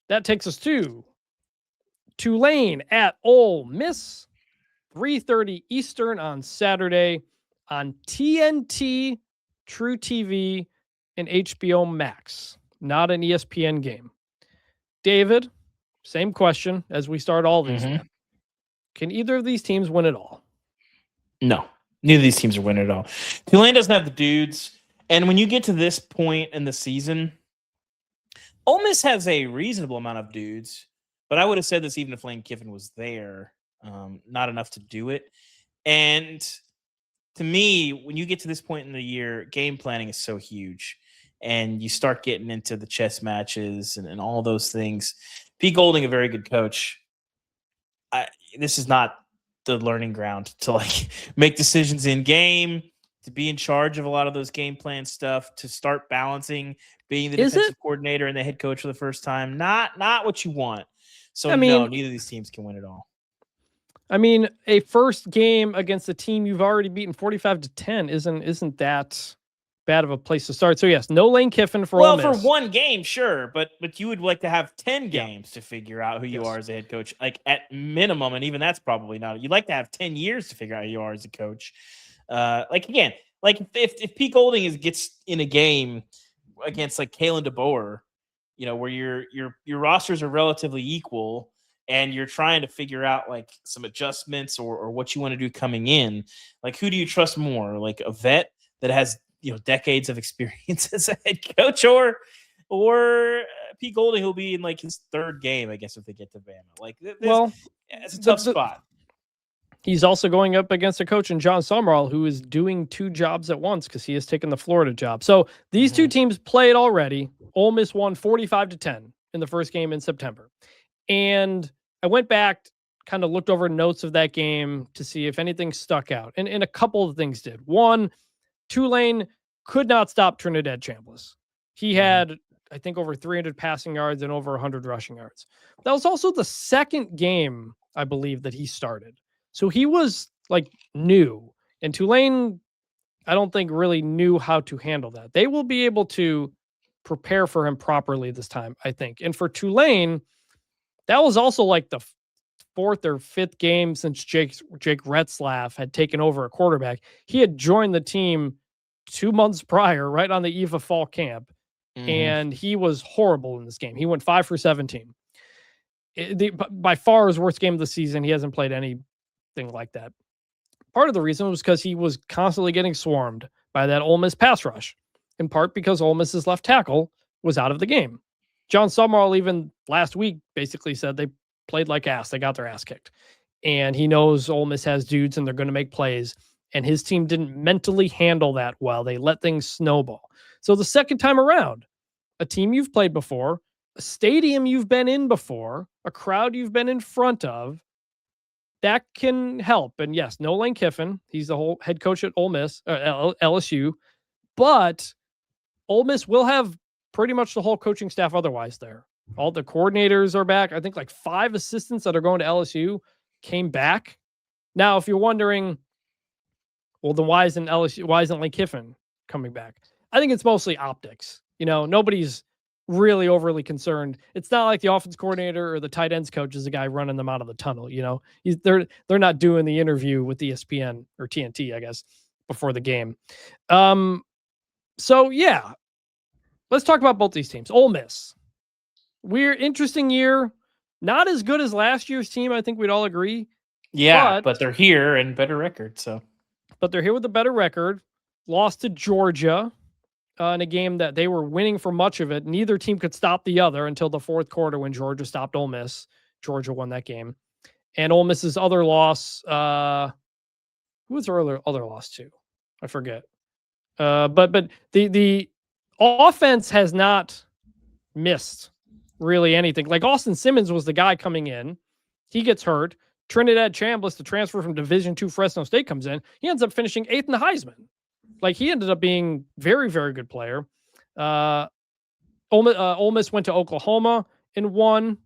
That takes us to Tulane at Ole Miss, 3:30 Eastern on Saturday on TNT, True TV, and HBO Max. Not an ESPN game. David, same question as we start all these. Can either of these teams win it all? No. Neither of these teams are winning at all. Tulane doesn't have the dudes. And when you get to this point in the season, Ole Miss has a reasonable amount of dudes. But I would have said this even if Lane Kiffin was there. Not enough to do it. And to me, when you get to this point in the year, game planning is so huge. And you start getting into the chess matches and all those things. Pete Golding, a very good coach. This is not the learning ground to like make decisions in game, to be in charge of a lot of those game plan stuff, to start balancing being the defensive coordinator and the head coach for the first time. Not what you want. So no, neither of these teams can win it all. I mean, a first game against a team you've already beaten 45-10 isn't that bad of a place to start. So yes, no Lane Kiffin for Ole Miss. Well, for one game, sure, but you would like to have 10 games to figure out who you are as a head coach, like at minimum, and even that's probably not. You'd like to have 10 years to figure out who you are as a coach. If Pete Golding gets in a game against like Kalen DeBoer, where your rosters are relatively equal and you're trying to figure out like some adjustments or what you want to do coming in, like who do you trust more? Like a vet that has decades of experience as a head coach, or Pete Golding, who'll be in like his third game, I guess, if they get to Bama. It's a tough spot. He's also going up against a coach in John Summerall who is doing two jobs at once because he has taken the Florida job. So these two teams played already. Ole Miss won 45-10 in the first game in September. And I went back, kind of looked over notes of that game to see if anything stuck out. And a couple of things did. One, Tulane could not stop Trinidad Chambliss. He had, I think, over 300 passing yards and over 100 rushing yards. That was also the second game, I believe, that he started. So he was like new. And Tulane, I don't think really knew how to handle that. They will be able to prepare for him properly this time, I think. And for Tulane, that was also like the fourth or fifth game since Jake Retzlaff had taken over a quarterback. He had joined the team 2 months prior, right on the eve of fall camp, and he was horrible in this game. He went 5 for 17. By far his worst game of the season. He hasn't played anything like that. Part of the reason was because he was constantly getting swarmed by that Ole Miss pass rush, in part because Ole Miss's left tackle was out of the game. John Summerall even last week basically said they played like ass. They got their ass kicked. And he knows Ole Miss has dudes and they're going to make plays. And his team didn't mentally handle that well. They let things snowball. So the second time around, a team you've played before, a stadium you've been in before, a crowd you've been in front of, that can help. And yes, no Lane Kiffin. He's the whole head coach at Ole Miss, LSU. But Ole Miss will have pretty much the whole coaching staff otherwise there. All the coordinators are back. I think like 5 assistants that are going to LSU came back. Now, if you're wondering, well, then why isn't Lane Kiffin coming back? I think it's mostly optics. Nobody's really overly concerned. It's not like the offense coordinator or the tight ends coach is the guy running them out of the tunnel. They're not doing the interview with ESPN or TNT, I guess, before the game. So yeah, let's talk about both these teams. Ole Miss. Weird, interesting year. Not as good as last year's team, I think we'd all agree. Yeah, but they're here and better record. But they're here with a better record. Lost to Georgia in a game that they were winning for much of it. Neither team could stop the other until the fourth quarter when Georgia stopped Ole Miss. Georgia won that game. And Ole Miss's other loss, who was their other loss to? I forget. But the offense has not missed really anything. Like Austin Simmons was the guy coming in. He gets hurt. Trinidad Chambliss, the transfer from Division II Fresno State, comes in. He ends up finishing 8th in the Heisman. Like, he ended up being very, very good player. Ole Miss went to Oklahoma and won.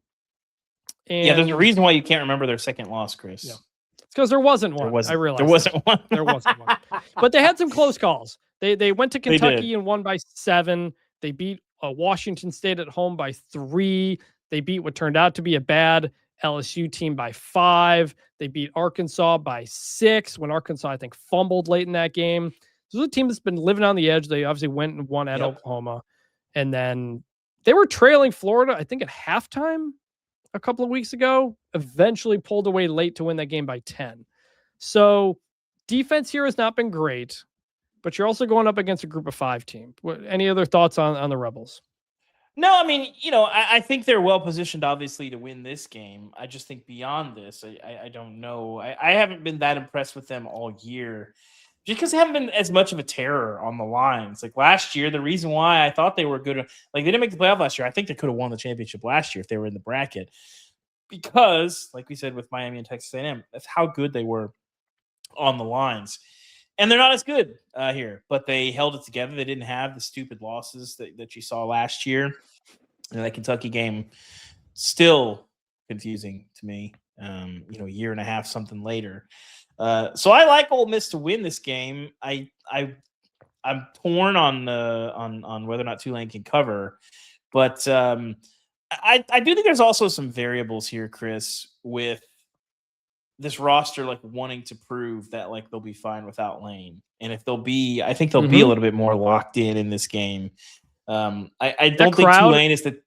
And there's a reason why you can't remember their second loss, Chris. Yeah. It's because there wasn't one. I realized there wasn't one. There wasn't one. But they had some close calls. They went to Kentucky and won by 7. They beat Washington State at home by 3. They beat what turned out to be a bad LSU team by 5. They beat Arkansas by 6 when Arkansas, I think, fumbled late in that game. This is a team that's been living on the edge. They obviously went and won at Oklahoma. And then they were trailing Florida, I think, at halftime a couple of weeks ago. Eventually pulled away late to win that game by 10. So defense here has not been great, but you're also going up against a group of 5 team. Any other thoughts on the Rebels? No, I mean, I think they're well positioned, obviously, to win this game. I just think beyond this, I don't know. I haven't been that impressed with them all year just because they haven't been as much of a terror on the lines. Like last year, the reason why I thought they were good, like they didn't make the playoff last year. I think they could have won the championship last year if they were in the bracket because, like we said with Miami and Texas A&M, that's how good they were on the lines. And they're not as good here, but they held it together. They didn't have the stupid losses that you saw last year. And that Kentucky game, still confusing to me, a year and a half, something later. So I like Ole Miss to win this game. I'm torn on whether or not Tulane can cover. But I do think there's also some variables here, Chris, with this roster like wanting to prove that like they'll be fine without Lane, and if I think they'll be a little bit more locked in this game. I don't think Tulane is the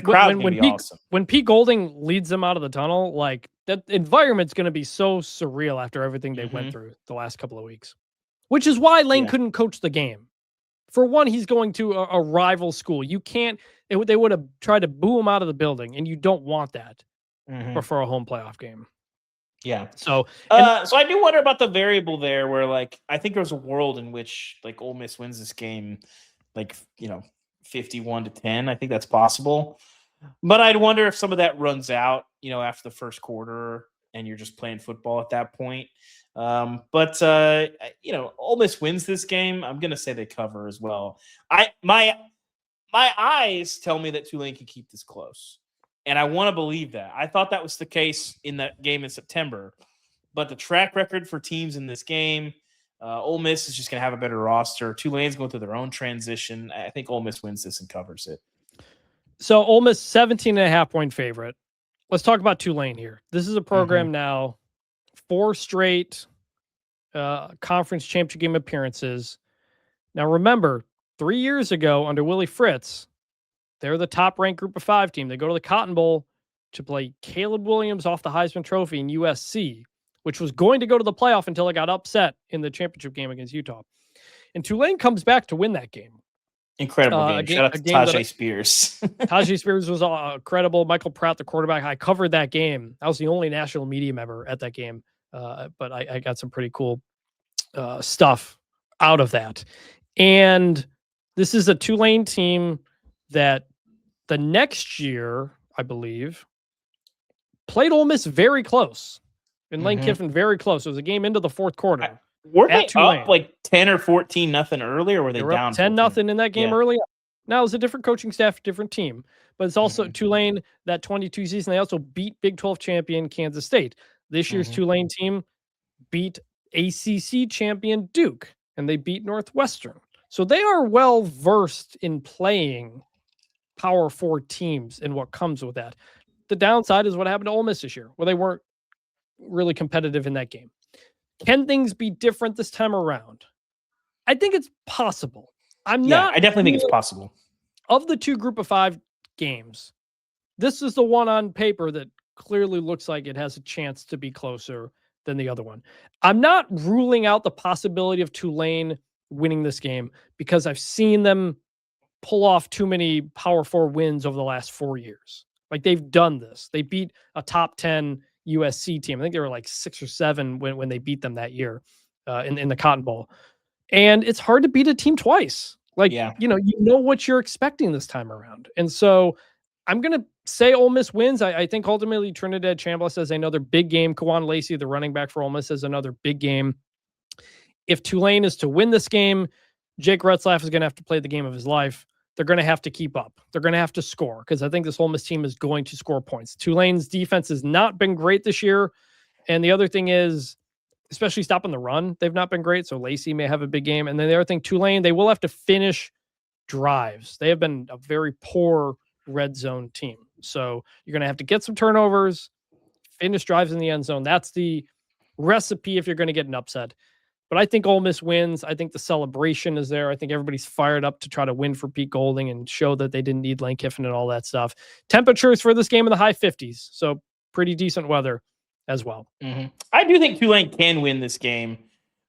crowd going to be awesome. When Pete Golding leads them out of the tunnel, like that environment's going to be so surreal after everything they went through the last couple of weeks, which is why Lane couldn't coach the game. For one, he's going to a rival school. You can't. They would have tried to boo him out of the building, and you don't want that for a home playoff game. Yeah. So I do wonder about the variable there where like I think there's a world in which like Ole Miss wins this game like 51-10. I think that's possible. But I'd wonder if some of that runs out, after the first quarter and you're just playing football at that point. But Ole Miss wins this game. I'm going to say they cover as well. My eyes tell me that Tulane can keep this close. And I want to believe that. I thought that was the case in that game in September. But the track record for teams in this game, Ole Miss is just going to have a better roster. Tulane's going through their own transition. I think Ole Miss wins this and covers it. So Ole Miss 17.5-point favorite. Let's talk about Tulane here. This is a program now, 4 straight conference championship game appearances. Now remember, 3 years ago under Willie Fritz, they're the top-ranked group of 5 team. They go to the Cotton Bowl to play Caleb Williams off the Heisman Trophy in USC, which was going to go to the playoff until it got upset in the championship game against Utah. And Tulane comes back to win that game. Incredible game. Shout out to Tajay Spears. Tajay Spears was credible. Michael Pratt, the quarterback. I covered that game. I was the only national media member at that game. But I got some pretty cool stuff out of that. And this is a Tulane team that the next year, I believe, played Ole Miss very close. And Lane Kiffin very close. It was a game into the fourth quarter. Were they up like 10 or 14-0 early, or were they down 10-0 in that game early on? Now, it was a different coaching staff, different team. But it's also Tulane, that 22 season, they also beat Big 12 champion Kansas State. This year's Tulane team beat ACC champion Duke, and they beat Northwestern. So they are well versed in playing Power 4 teams and what comes with that. The downside is what happened to Ole Miss this year, where they weren't really competitive in that game. Can things be different this time around? I think it's possible. I definitely think it's possible. Of the 2 group of 5 games, this is the one on paper that clearly looks like it has a chance to be closer than the other one. I'm not ruling out the possibility of Tulane winning this game because I've seen them pull off too many Power 4 wins over the last 4 years. Like they've done this. They beat a top 10 USC team. I think they were like 6 or 7 when they beat them that year in the Cotton Bowl. And it's hard to beat a team twice. Like, you know what you're expecting this time around. And so I'm going to say Ole Miss wins. I think ultimately Trinidad Chambliss has another big game. Kawan Lacey, the running back for Ole Miss, has another big game. If Tulane is to win this game, Jake Retzlaff is going to have to play the game of his life. They're going to have to keep up. They're going to have to score because I think this Ole Miss team is going to score points. Tulane's defense has not been great this year. And the other thing is, especially stopping the run, they've not been great. So Lacey may have a big game. And then the other thing, Tulane, they will have to finish drives. They have been a very poor red zone team. So you're going to have to get some turnovers, finish drives in the end zone. That's the recipe if you're going to get an upset. But I think Ole Miss wins. I think the celebration is there. I think everybody's fired up to try to win for Pete Golding and show that they didn't need Lane Kiffin and all that stuff. Temperatures for this game in the high 50s. So pretty decent weather as well. I do think Tulane can win this game.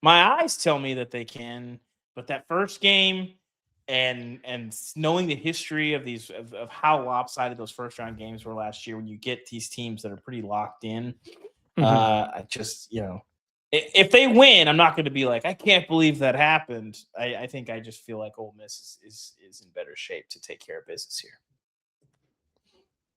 My eyes tell me that they can, but that first game and knowing the history of these of how lopsided those first round games were last year, when you get these teams that are pretty locked in, I just, if they win, I'm not going to be like, I can't believe that happened. I think I just feel like Ole Miss is in better shape to take care of business here.